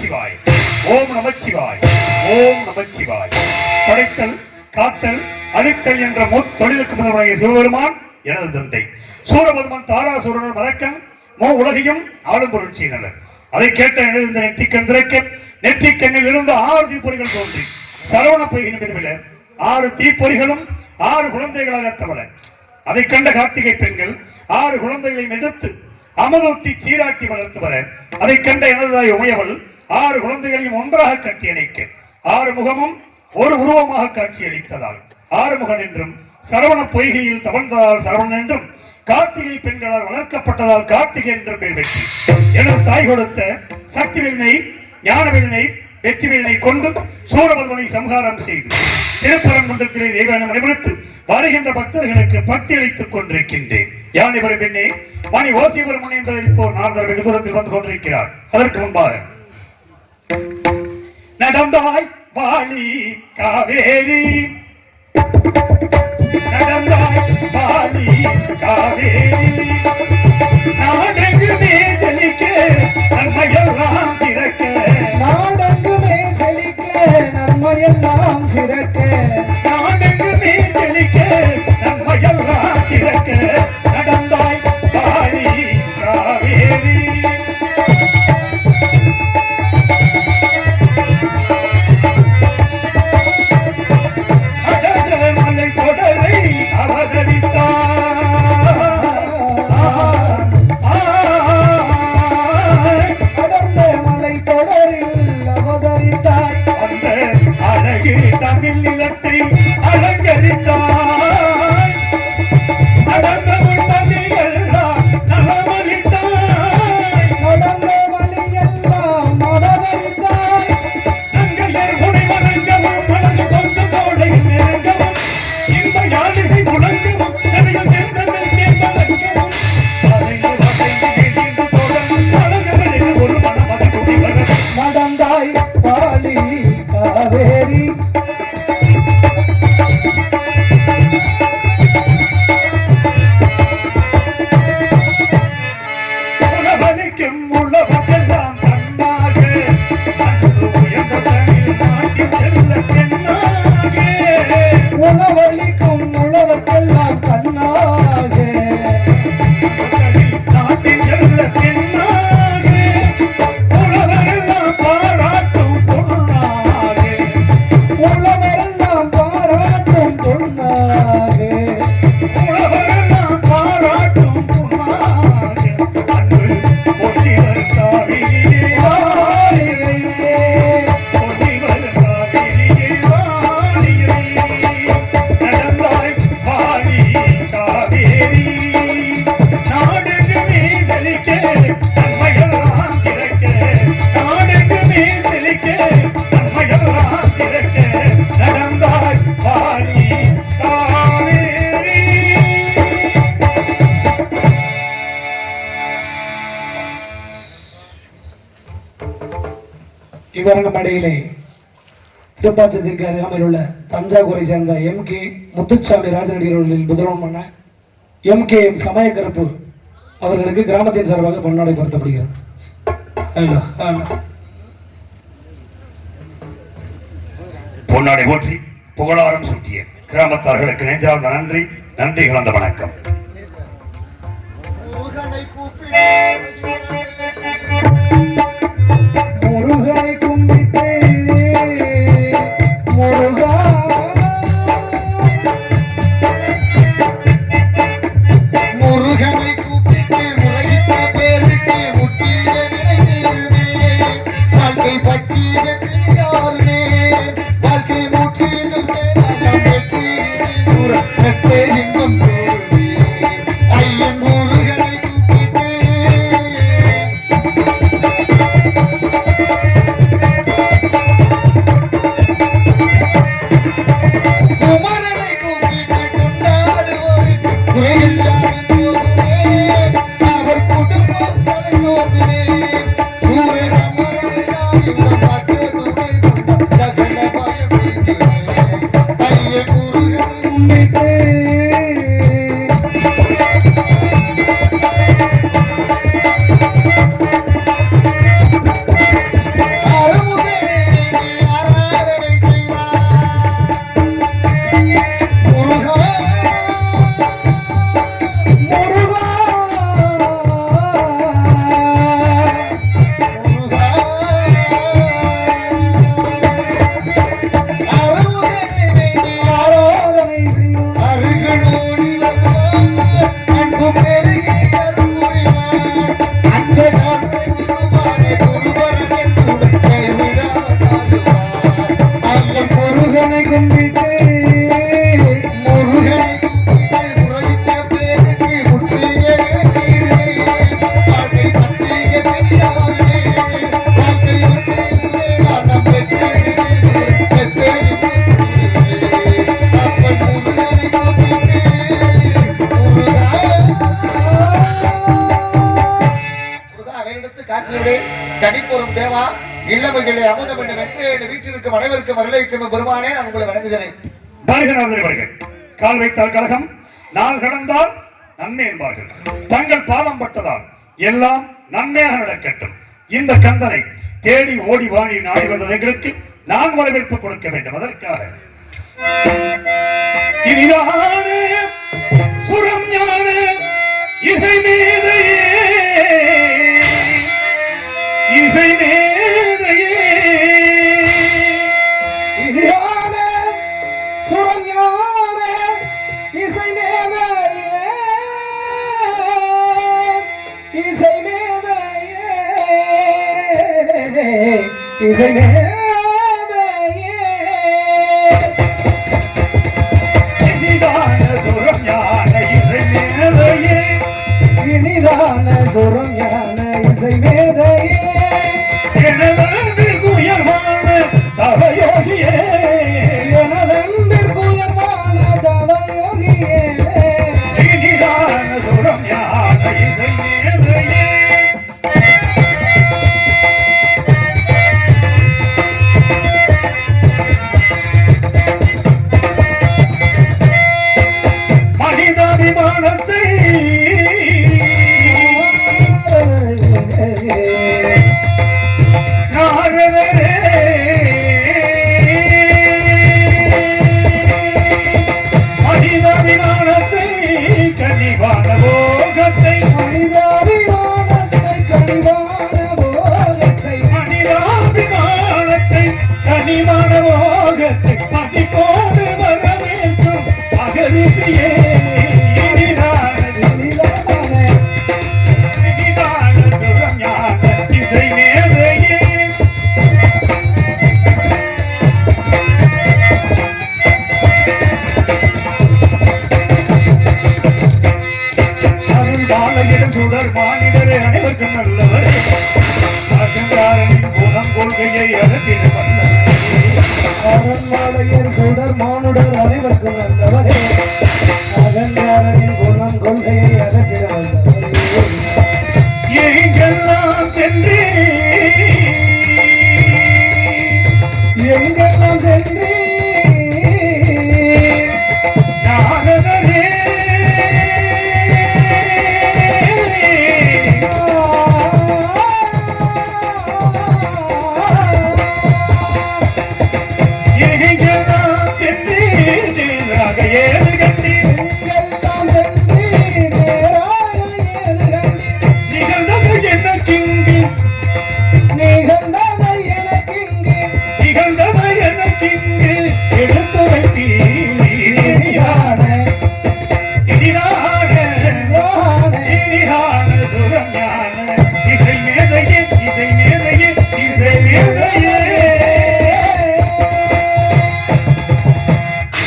நமச்சிவாய், ஓம் நமச்சிவாய், ஓம் நமச்சிவாய். படைத்தல், காத்தல், அழித்தல் என்ற தொழிலுக்கு முதல்வராகிய சிவபெருமான் எனது தந்தை. சூரபெருமான் தாராசூரனர் மறக்கன் உலகையும் ஆளும் பொருள் செய்தனர். அதை கேட்ட எனது இந்த நெற்றிக்கண் திறக்க நெற்றிக்கண்ணில் இருந்து 6 தீப்பொறிகள் தோன்றி சரவண பொய்கின் பிரிவில 6 தீப்பொறிகளும் 6 குழந்தைகளாக தவள. அதை கண்ட கார்த்திகை பெண்கள் 6 குழந்தைகளையும் எடுத்து அமதொட்டி சீராட்டி வளர்த்து வர, அதை கண்ட எனதாய் உமையவள் 6 குழந்தைகளையும் ஒன்றாக கட்டி அணைக்க 6 முகமும் ஒரு உருவமாக காட்சி அளித்ததால் ஆறுமுகன் என்றும், சரவண பொய்கையில் தவழ்ந்ததால் சரவணன் என்றும், கார்த்திகை பெண்களால் வளர்க்கப்பட்டதால் கார்த்திகை என்ற பெயர் வெற்றி. எனது தாய் கொடுத்த சக்தி வேலினை, ஞான வேலினை, வெற்றி வேலினை கொண்டு சூரபத்மனை சம்ஹாரம் செய்து திருப்பரங்குன்றத்திலே தெய்வானம் அனுமதித்து வருகின்ற பக்தர்களுக்கு பக்தி அளித்துக் கொண்டிருக்கின்றேன். யானிபுர பெண்ணே, மணி ஓசிபுரம் முன் என்பதில் இப்போ நாரதர் வெகு தூரத்தில் வந்து கொண்டிருக்கிறார். அதற்கு முன்பாக நடந்தாய் வாலி காவேரி, நடந்தாய் வாலி காவேரி, நாடெங்குமே செழிக்க நன்மையெல்லாம் சிறக்க, நாடெங்குமே செழிக்க நன்மையெல்லாம் சிறக்க, நாடெங்குமே செழிக்க நன்மையெல்லாம் சிறக்க, நடந்தாய் வாலி காவேரி. தமிழ் நிலத்தை அலங்கரித்தாய், நடந்த வழியெல்லாம் நலமளித்தாய், நடந்த வழியெல்லாம் நலமளித்தாய், நங்கையை உனை வணங்கவும் மனது கொஞ்சம் தோளையில் நெருங்கவும், இந்த யாழிசை முழங்கவும் நதியில் சென்றதில் தேர்ந்தலங்கவும், அதைந்து வசைந்து எழுந்து தொடர்ந்து அழகவழில் ஒரு மனமது குடிவர, நடந்தாய் வாலி காவேரி, உலகெல்லாம் கண்ணாக அன்று உயர்ந்த தமிழ் நாட்டின் செல்ல பெண்ணாக, உணவளிக்கும் உலகெல்லாம் கண்ணாக, நாட்டின் செல்ல பெண்ணாக, உலகெல்லாம் பாராட்டும் பொண்ணாக, உலகெல்லாம் பாராட்டும் பொன்னாக, உலகெல்லாம் பாராட்டும் பொண்ணாக, அன்று பொன்னிவர் காவிரியே வாழியே, பொன்னிவர் காவிரியே வாழியே, நடந்தாய் வாழி காவேரி, நாடெங்குமே செழிக்க நன்மையெல்லாம் சிறக்க, நாடெங்குமே செழிக்க நன்மையெல்லாம் சிறக்க, நடந்தாய் வாழி காவேரி. இவரங்கம் அடையிலே திருப்பாச்சத்திற்கு அருகாமையில் உள்ள தஞ்சாவூரை சேர்ந்த M.K. முத்துச்சாமி ராஜநடிகர்களில் முதல்வமான M.K. சமயக்கருப்பு அவர்களுக்கு கிராமத்தின் சார்பாக பொன்னாடை பொருத்தப்படுகிறது. பொன்னாடை போற்றி புகழாரம் சூட்டிய கிராமத்தார்களுக்கு நெஞ்சார்ந்த நன்றி, நன்றி கலந்த வணக்கம். முருகனை கும்பிட்டு முருகா, முருகனை கூப்பிட்டு முறையிட்ட பேருக்கு முற்றிய நினைத்திருமே, வாழ்க்கை பற்றிய தெரியாருமே, வாழ்க்கை முற்றிலும் வெற்றி இன்பம் தோல்வி, ஐயன் முருகனை கூப்பிட்டு குமரனை கூப்பிட்டு கொண்டாடுவோருக்கு குறையில்லாமல் போகுமே, அவர் குடும்பம் தலைநோக்குமே, சூர சமரமையாயுதம் மற்ற துணை கொண்ட தகன பயம் ஐயன் முருகனை கும்பிட்டு அன்னமைகளை அமுத வேண்டும் என்று வீட்டிற்கும் அனைவருக்கும் வரலைக்கும் பெருமானே நான் உங்களை வணங்குகிறேன். வருகிறார்கள். கால் வைத்தால் கழகம், நாள் கடந்தால் நன்மை என்பார்கள். தங்கள் பாதம் பட்டதால் எல்லாம் நன்மையாக நடக்கட்டும். இந்த கந்தனை தேடி ஓடி வாழி நாடி வந்தவர்களுக்கு நான் வரவேற்பு கொடுக்க வேண்டும். அதற்காக இனிதான சுரம் ஞான இசை மேதையே, இசை மேதையே, இனிதான சுரம் ஞான இசை மேதையே, இசை மேதையே, இசை மேதையே, இனிதான சுரம் ஞான இசை மேதையே, இனிதான சுரம் ஞான இசை மேதையே, எனதன்பிற்குயர்வான தவயோகியே, எனதன்பிற்குயர்வான தவயோகியே, இனிதான சுரம் ஞான இசை மேதையே. மனிதாபிமானத்தை நாரதரே, மனிதாபிமானத்தை கனிவான போகத்தை, மனிதாபிமானத்தை கனிவான போகத்தை, மனிதாபிமானத்தை கனிவான போகத்தை மதிப்போடு வரவேற்கும் அகரிசியே, இனிதான இனிதான சுரம் ஞான இசை மேதையே. அருள் பாலையிடம் சுடர் மாநிலரே அனைவருக்கும் நல்லவர், அகங்காரனின் குணம் கொள்கையை அகற்றிட வல்லவர், அறன்மாலையர் சுடர் மானுடர் அனைவருக்கும் நல்லவரே, அகங்காரனின் குணம் கொள்கையை அகற்றிட வல்லவரே, எங்கெல்லாம் சென்றே எங்கெல்லாம் சென்றே நாரதரே, எங்கெல்லாம் சென்றே நேராக ஏறு கட்டி, எங்கெல்லாம் சென்றே நேராக ஏது கண்டீர், நிகழ்ந்தது எனக்கிங்கு, நிகழ்ந்ததை எனக்கிங்கே நிகழ்ந்தது எனக்கிங்கு எடுத்துரைத்தீர். இனிதான இனிதான இனிதான சுரம் ஞான இசை மேதையே, இசை மேதையே, இசை மேதையே.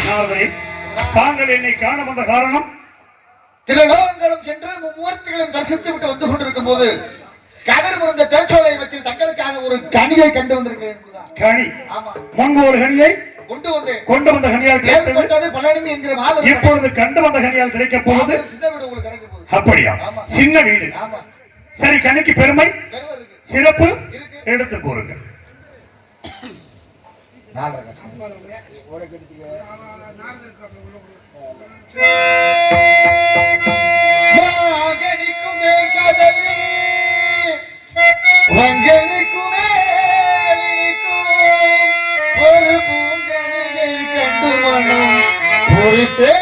நாரதரே, தாங்கள் என்னை காண வந்த காரணம்? திருலோகங்களும் சென்று மும்மூர்த்திகளும் தரிசித்து விட்டு வந்து கொண்டிருக்கும் போது கதிர் முருந்த தேச்சோலை வச்சு தங்களுக்காக ஒரு கனியை கண்டு வந்திருக்கிறேன் என்பதுதான். கனி. ஆமா, முன்பு ஒரு கனியை கொண்டு வந்தேன். கொண்டு வந்த கனியால் கிடைத்தது, ஏற்பட்டது பழனி என்கிற மாபெரும் இப்பொழுது கண்டு வந்த கனியால் கிடைக்கப் போவது. மாபெரும் சின்ன வீடு உங்களுக்கு கிடைக்க போகுது. அப்படியா? ஆமா. சின்ன வீடு. ஆமா, சரி, கனிக்கு பெருமை பெருமை இருக்கு. சிறப்பு இருக்கு. எடுத்து கூறுங்கள். மாங்கனிக்கும் தேன்கதலி, வங்கனிக்கும் மேலினிக்கும் ஒரு பூங்கனியை கண்டு மனம் பொறுத்தே.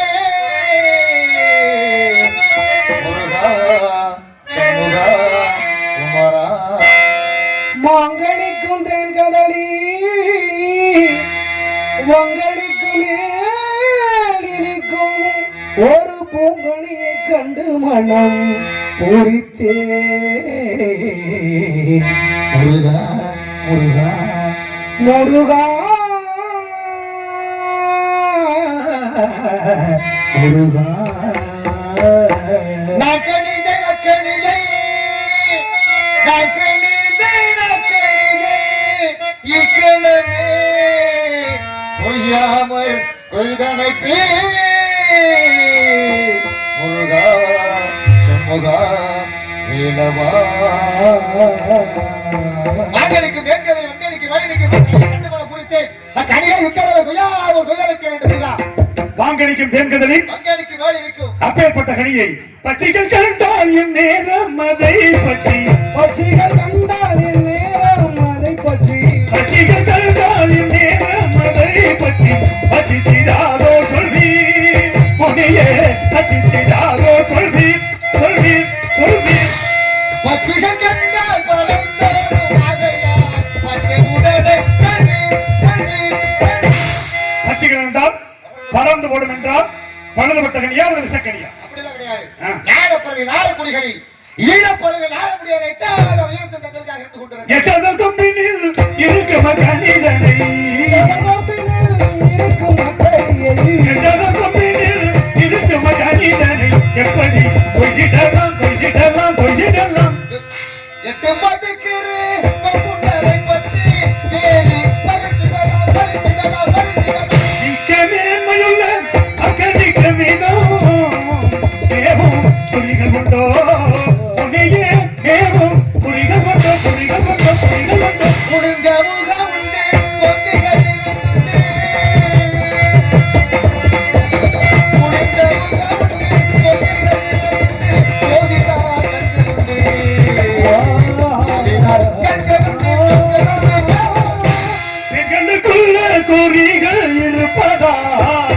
முருகா, சண்முகா, குமரா, மாங்கனிக்கும் தேன்கதலி, வங்கனிக்கும் மேலினிக்கும் ஒரு பூங்கனியை கண்டு மனம் பூரித்தே. முருகா, முருகா, முருகா, முருகா, நக்கனிதை நக்கனிதை, நக்கனிதை நக்கனிதை, இக்கணமே கொய்யாமற் கொய்தனைப்பே. முருகா, சண்முகா, வேலவா. மாங்கனிக்கும் தேன்கதை வங்கனிக்கும் வயலுக்கு கண்டுகொள்ள குறித்தேன் கனியை இக்கடவை கொய்யாளிக்க வேண்டும் முருகா. வாங்கடிக்கும் தேன்கதலில் பங்கடிக்கு வேலை இருக்கும் அப்பேற்பட்ட கனியை பச்சைகள் கண்டால் என் நேரம் அதை பற்றி பட்சிகள் கண்டால் என் நேரம் அதை பற்றி பச்சைகள் கண்டால் என் நேரம் அதை பற்றி பச்சித்திராதோ சொல்வீர் முனியே பச்சித்திராதோ சொல்வீர் சொல்வீர் சொல்வீர் பச்சிகள் கண்டால் பலந்தோறும் ஆகையால் பச்சை உடனே செல்வீர் செல்வீர் பச்சைகள் என்றால் பறந்து போடும் என்றால் பழுதுபட்ட கனியா அல்லது விஷக்கனியா? அப்படிலாம் கிடையாது. ஞானப்பறவை நாளக்குடிகளில் ஈழப்பறவை நாள முடியாத எட்டாவது உயர்ந்த தங்களுக்காக இருந்து கொண்டிருக்கிறது. எட்டாவது கொம்பினில் இருக்கும் கனிதனை இருக்கும் அப்பையை எட்டாவது கொம்பினில் இருக்கும் கனிதனை எப்படி கொய்திடலாம் கொய்திடலாம் கொய்திடலாம் எட்டு மாட்டுக்கிறு பங்குண்டரை பற்றி ஏறி பறித்திடலாம் பறித்திடலாம் பறித்திடலாம். மேன்மையுள்ள அக்கடிக்க வீதம் மேவும் புலிகள் உண்டோ உன்னையே மேவும் புலிகள் உண்டோ புலிகள் உண்டோ புலிகள் உண்டோ முடிந்த முகம் உண்டு பொன்னிகள் உண்டு. முடிந்த முகம் உண்டு பொன்னிகள் உண்டு. ஜோதிடா கண்கள் உண்டு. ஜோதிடா கண்கள் உண்டு கண்கள் உண்டு. பெண்களுக்குள்ள குறிகள் இருப்பதால்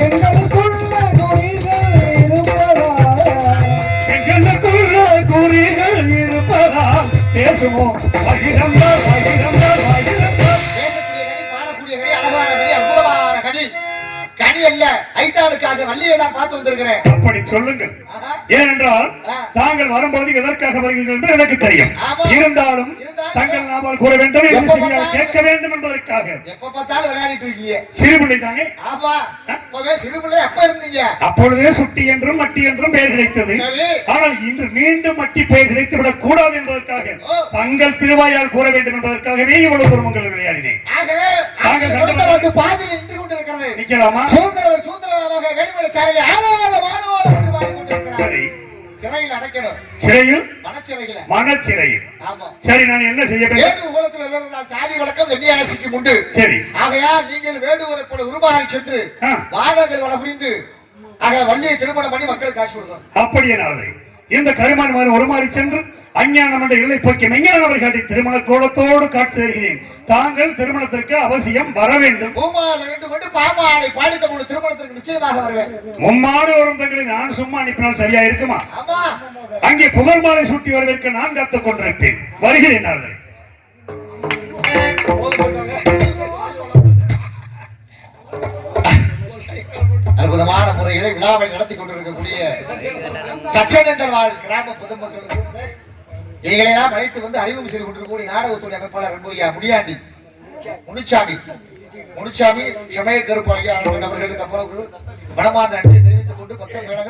எங்களுக்குள்ள நொடிகள் இருப்பதால் பெண்களுக்குள்ள குறிகள் இருப்பதால் பேசுவோம் வகிரந்தா வகிரந்தா வகிரந்தா பேசக்கூடிய கனி, பாடக்கூடிய கனி, அழகான கனி, அற்புதமான கனி. கனி அல்ல, ஐத்தாளுக்காக வள்ளியை தான் பார்த்து வந்திருக்கிறேன். அப்படி சொல்லுங்கள். ஆஹா. ஏனென்றால் ஆ. தாங்கள் வரும்போது எதற்காக வருகிறீர்கள் என்று எனக்கு தெரியும். ஆமா. இருந்தாலும் தங்கள் நாமல் கூற வேண்டும் என்று எப்ப செவியால் பார்த்தாலும் கேட்க வேண்டும் என்பதற்காக எப்ப பார்த்தாலும் விளையாடிட்டு இருக்கீங்க. சிறுபிள்ளை தானே ஆமா, இப்பவே சிறு பிள்ளை எப்ப இருந்தீங்க? அப்பொழுதே சுட்டி என்றும் மட்டி என்றும் பெயர் கிடைத்தது. சரி. ஆனால் இன்று மீண்டும் மட்டி பெயர் கிடைத்து விடக் கூடாது என்பதற்காக ஓ. தங்கள் திருவாயால் கூற வேண்டும் என்பதற்காகவே இவ்வளவு குடும்பங்கள் விளையாடினேன். ஆகவே தாங்கள் கொடுத்த வாக்கு பாதியில் நின்று கொண்டிருக்கிறது. நிக்கலாமா? சூத்திரமாக வேலுமலை சாலையை ஆளவாழ வாழவாழ என்று பாடிக்கொண்டிருக்கிறார். சரி. சிறையில் அடைக்கணும். சிறையில் மனச்சிறையில. மனச்சிறையில். ஆமா. சரி, நான் என்ன செய்ய வேண்டும்? வேடு குலத்தில் இருந்தால் சாதி வழக்கம் வெண்ணியாசிக்கு உண்டு. சரி. ஆகையால் நீங்கள் வேடுவரை போல உருமாறி சென்று ஆ. வாதங்கள் வள புரிந்து ஆக வள்ளியை திருமணம் பண்ணி மக்களுக்கு காட்சி கொடுக்கணும். அப்படியே நாளை இந்த கருமான் மாதிரி ஒருமாறி சென்று அஞ்ஞானம் என்ற இல்லை போக்கி மெஞ்ஞான வழிகாட்டி திருமண கோலத்தோடு காட்சி தருகிறேன். தாங்கள் திருமணத்திற்கு அவசியம் வர வேண்டும். பூமாலை ரெண்டு கொண்டு பாமாலை பாடித்த கொண்டு திருமணத்திற்கு நிச்சயமாக வருவேன். மும்மாடு வரும் தங்களை நான் சும்மா அனுப்பினால் சரியா இருக்குமா? ஆமா. அங்கே புகழ் மாலை சூட்டி வருவதற்கு நான் காத்துக் கொண்டிருப்பேன். வருகிறேன் நாளை. அற்புதமான முறையில் விழாவை நடத்தி கொண்டிருக்கக்கூடிய தச்சனந்தர் வாழ் கிராம பொதுமக்களுக்கும் இதையெல்லாம் அழைத்து வந்து அறிமுகம் செய்து கொண்டிருக்கக்கூடிய நாடகத்துடைய அமைப்பாளர் அன்புயா முடியாண்டி முனிச்சாமி சமய கருப்பு ஐயா நபர்களுக்கு அப்பா மனமார்ந்த நன்றியை தெரிவித்துக் கொண்டு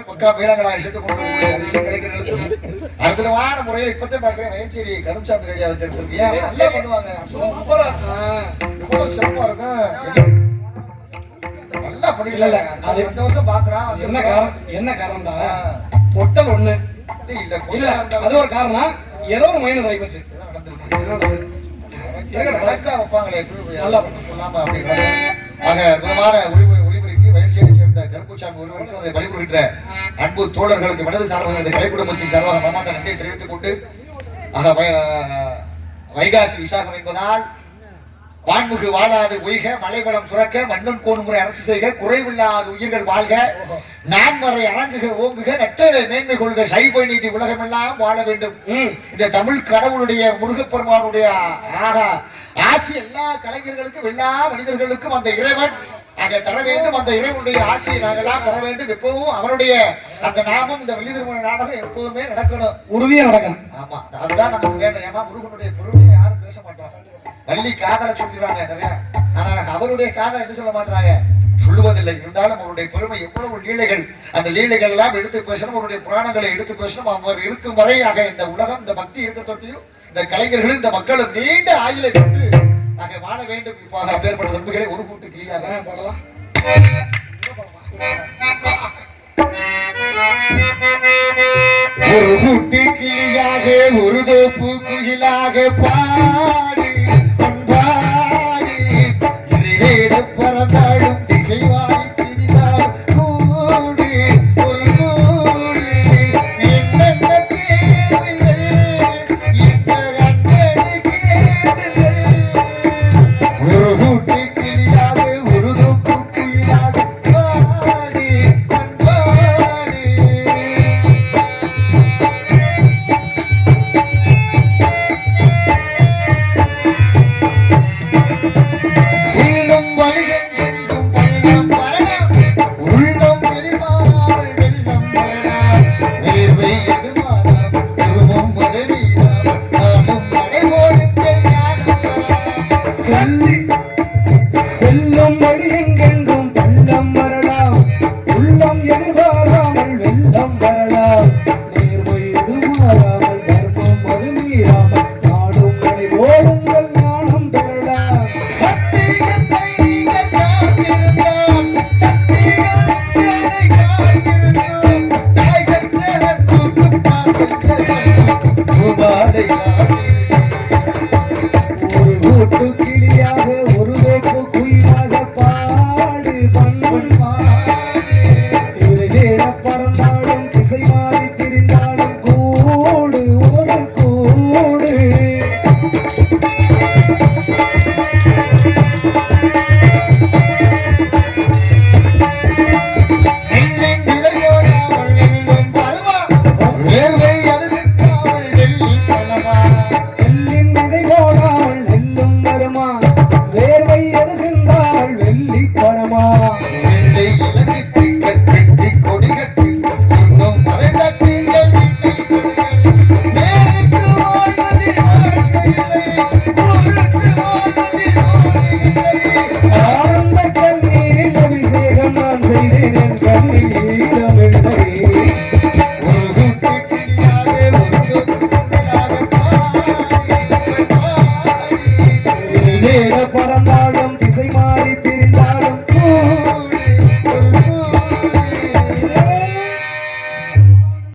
பக்கா மேளங்களாக சேர்த்து கொண்டு அற்புதமான முறையில் இப்பதான் பார்க்கிறேன் வயச்சேரி கரும்சாமி ரெடியா வச்சிருக்கீங்க. நல்லா பண்ணுவாங்க, சிறப்பா இருக்கும். நல்லா பண்ணிடல. அது வருஷம் பாக்குறான். என்ன காரணம்டா பொட்டல் ஒண்ணு இல்ல, அது ஒரு காரணம். ஏதோ ஒரு மைனஸ் ஆகி போச்சு. வைப்பாங்களே நல்லா சொல்லாம அப்படின்னா ஆக அற்புதமான ஒளிபுரிக்கு வயல்சேரி சேர்ந்த கருப்புச்சாமி ஒருவருக்கும் அதை வழிபடுகின்ற அன்பு தோழர்களுக்கு மனது சார்பாக கலை குடும்பத்தின் சார்பாக மமாந்த நன்றியை தெரிவித்துக் கொண்டு ஆக வைகாசி விசாகம் என்பதால் வான்முகு வாழாது ஒய்க மலைவளம் சுரக்க மன்னன் கோணுமுறை அரசு செய்க குறைவில்லாத உயிர்கள் வாழ்க நான்மறை அரங்குக ஓங்குக நட்டவை மேன்மை கொள்க சைவ நீதி உலகமெல்லாம் வாழ வேண்டும். இந்த தமிழ் கடவுளுடைய முருகப்பெருமானுடைய ஆசி எல்லா கலைஞர்களுக்கும் எல்லா மனிதர்களுக்கும் அந்த இறைவன் அங்க தர வேண்டும். அந்த இறைவனுடைய ஆசையை நாங்கெல்லாம் பெற வேண்டும். எப்பவும் அவருடைய அந்த நாமம் இந்த வெள்ளி திருமண நாடகம் எப்பவுமே நடக்கணும், உறுதியா நடக்கணும். ஆமா, அதுதான் நமக்கு வேண்டும். ஏன்னா முருகனுடைய பொருளையை யாரும் பேச மாட்டாங்க. வள்ளி காதலை சொல்லிடுறாங்க நிறைய, ஆனா அவருடைய காதலை என்ன சொல்ல மாட்டாங்க, சொல்லுவதில்லை. இருந்தாலும் அவருடைய பெருமை எவ்வளவு லீலைகள், அந்த லீலைகள் எல்லாம் எடுத்து பேசணும், அவருடைய புராணங்களை எடுத்து பேசணும். அவர் இருக்கும் வரை ஆக இந்த உலகம் இந்த பக்தி இருக்க தொட்டியும் இந்த கலைஞர்களும் இந்த மக்களும் நீண்ட ஆயுளை கொண்டு ஆக வாழ வேண்டும். இப்போ அப்பேற்பட்ட நண்பர்களை ஒரு கூட்டு கிளியாக பாடலாம். ஒரு கூட்டு கிளியாக ஒரு தோப்பு குயிலாக பாடு பொட்டு